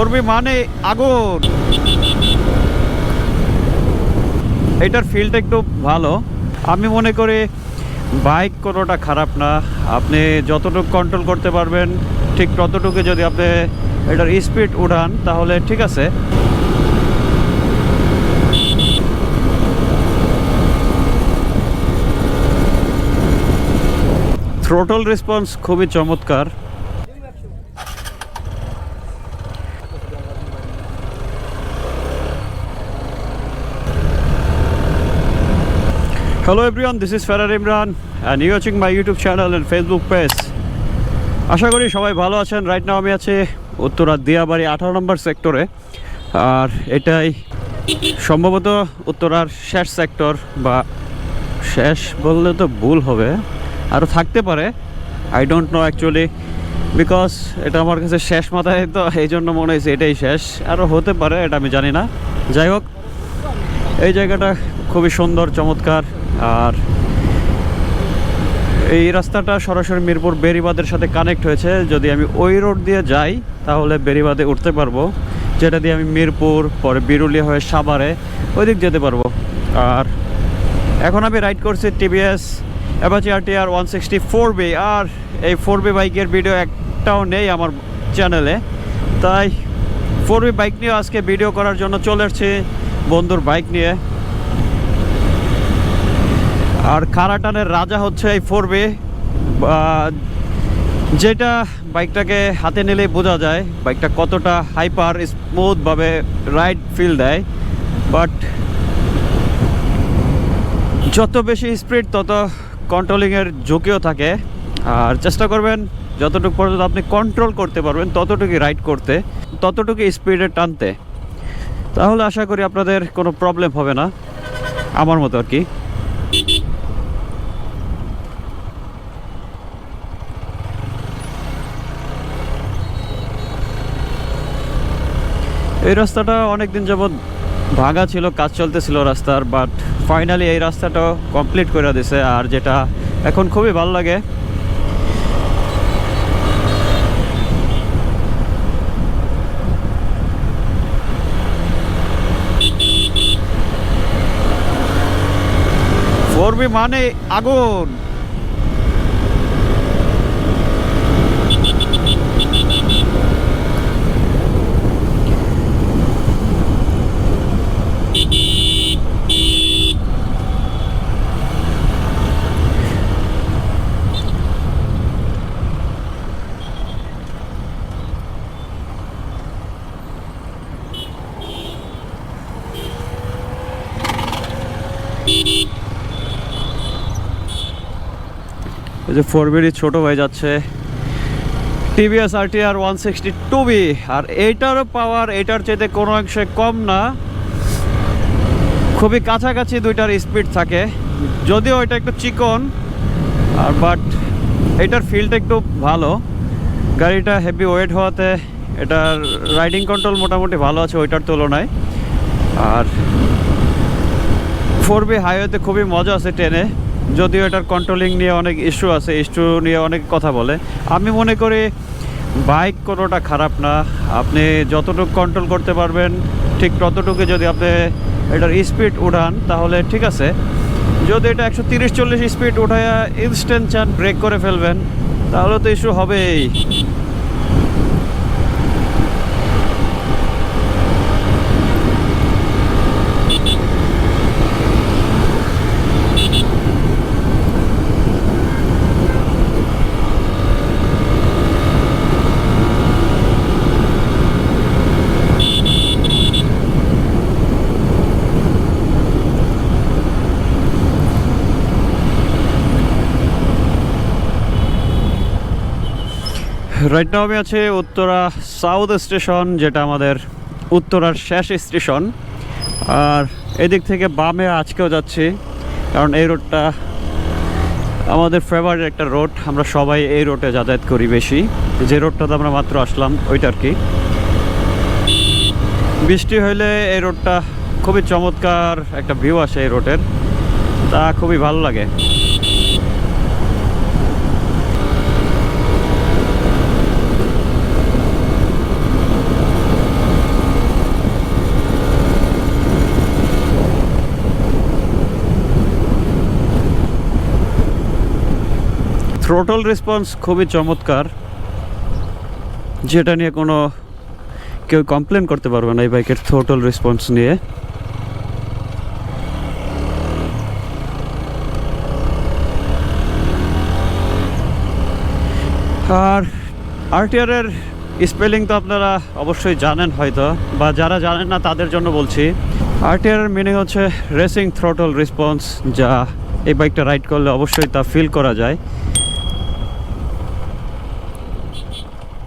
4B মানে আগুন। এটার ফিলটা একটু ভালো। আমি মনে করি বাইক কোনোটা খারাপ না, আপনি যতটুকু কন্ট্রোল করতে পারবেন ঠিক ততটুকু যদি আপনি এটার স্পিড উঠান তাহলে ঠিক আছে। থ্রোটল রেসপন্স খুবই চমৎকার। Hello everyone, this is Farah Imran and you're watching my YouTube channel and Facebook page. আশা করি সবাই ভালো আছেন। রাইট নাও আমি আছি উত্তরা দিয়াবাড়ি 18 নম্বর সেক্টরে, আর এটাই সম্ভবত উত্তরার শেষ সেক্টর, বা শেষ বললে তো ভুল হবে, আরও থাকতে পারে। I don't know actually, because এটা আমার কাছে শেষ মাথায়, তো এই জন্য মনে হয়েছে এটাই শেষ। আরও হতে পারে, এটা আমি জানি না। যাই হোক, এই জায়গাটা খুবই সুন্দর, চমৎকার। আর এই রাস্তাটা সরাসরি মিরপুর বেড়িবাঁধের সাথে কানেক্ট হয়েছে। যদি আমি ওই রোড দিয়ে যাই তাহলে বেড়িবাঁধে উঠতে পারবো, যেটা দিয়ে আমি মিরপুর, পরে বিরুলিয়া হয়ে সাভারে ওই দিক যেতে পারবো। আর এখন আমি রাইড করছি টিভিএস অ্যাপাচি RTR 160 4B। আর এই 4B বাইকের ভিডিও একটাও নেই আমার চ্যানেলে, তাই 4B বাইক নিয়ে আজকে ভিডিও করার জন্য চলে এসেছি বন্ধুর বাইক নিয়ে। আর কারাটানের রাজা হচ্ছে এই 4B, যেটা বাইকটাকে হাতে নিলেই বোঝা যায় বাইকটা কতটা হাইপার স্মুথভাবে রাইড ফিল দেয়। বাট যত বেশি স্পিড তত কন্ট্রোলিংয়ের ঝুঁকিও থাকে। আর চেষ্টা করবেন যতটুকু পর্যন্ত আপনি কন্ট্রোল করতে পারবেন ততটুকুই রাইড করতে, ততটুকু স্পিডে টানতে, তাহলে আশা করি আপনাদের কোনো প্রবলেম হবে না, আমার মতো আর কি। এই রাস্তাটা অনেক দিন যাবৎ ভাঙা ছিল, কাজ চলতেছিল রাস্তার, বাট ফাইনালি এই রাস্তাটাও কমপ্লিট করে দিছে। আর যেটা এখন খুবই ভালো লাগে, ফোরবি মানে আগুন। এই যে 4Bর ছোট ভাই যাচ্ছে টিভিএস RTR 160 2B। আর এইটারও পাওয়ার এটার চাইতে কোনো অংশে কম না, খুবই কাছাকাছি দুইটার স্পিড থাকে, যদিও এটা একটু চিকন। আর বাট এটার ফিলটা একটু ভালো, গাড়িটা হেভি ওয়েট হওয়াতে এটার রাইডিং কন্ট্রোল মোটামুটি ভালো আছে ওইটার তুলনায়। আর 4B হাইওয়েতে খুবই মজা আছে ট্রেনে, যদিও এটার কন্ট্রোলিং নিয়ে অনেক ইস্যু আছে, ইস্যু নিয়ে অনেক কথা বলে। আমি মনে করি বাইক কোনোটা খারাপ না, আপনি যতটুকু কন্ট্রোল করতে পারবেন ঠিক ততটুকু যদি আপনি এটার স্পিড উঠান তাহলে ঠিক আছে। যদি এটা 130-140 স্পিড উঠায়া ইনস্ট্যান্ট চান ব্রেক করে ফেলবেন তাহলে তো ইস্যু হবেই। রাইট নাও আমি আছি উত্তরা সাউথ স্টেশন, যেটা আমাদের উত্তরার শেষ স্টেশন। আর এদিক থেকে বামে আজকেও যাচ্ছি, কারণ এই রোডটা আমাদের ফেভারিট একটা রোড, আমরা সবাই এই রোডে যাতায়াত করি বেশি। যে রোডটাতে আমরা মাত্র আসলাম ওইটা আর কি। বৃষ্টি হইলে এই রোডটা খুবই চমৎকার একটা ভিউ আসে এই রোডের, তা খুবই ভালো লাগে। থ্রোটল রেসপন্স খুবই চমৎকার, যেটা নিয়ে কোনো কেউ কমপ্লেন করতে পারবে না এই বাইকের থ্রোটল রেসপন্স নিয়ে। আর আরটিআর এর স্পেলিং তো আপনারা অবশ্যই জানেন হয়তো, বা যারা জানেন না তাদের জন্য বলছি। আরটিআর এর মিনিং হচ্ছে রেসিং থ্রোটল রেসপন্স, যা এই বাইকটা রাইড করলে অবশ্যই তা ফিল করা যায়।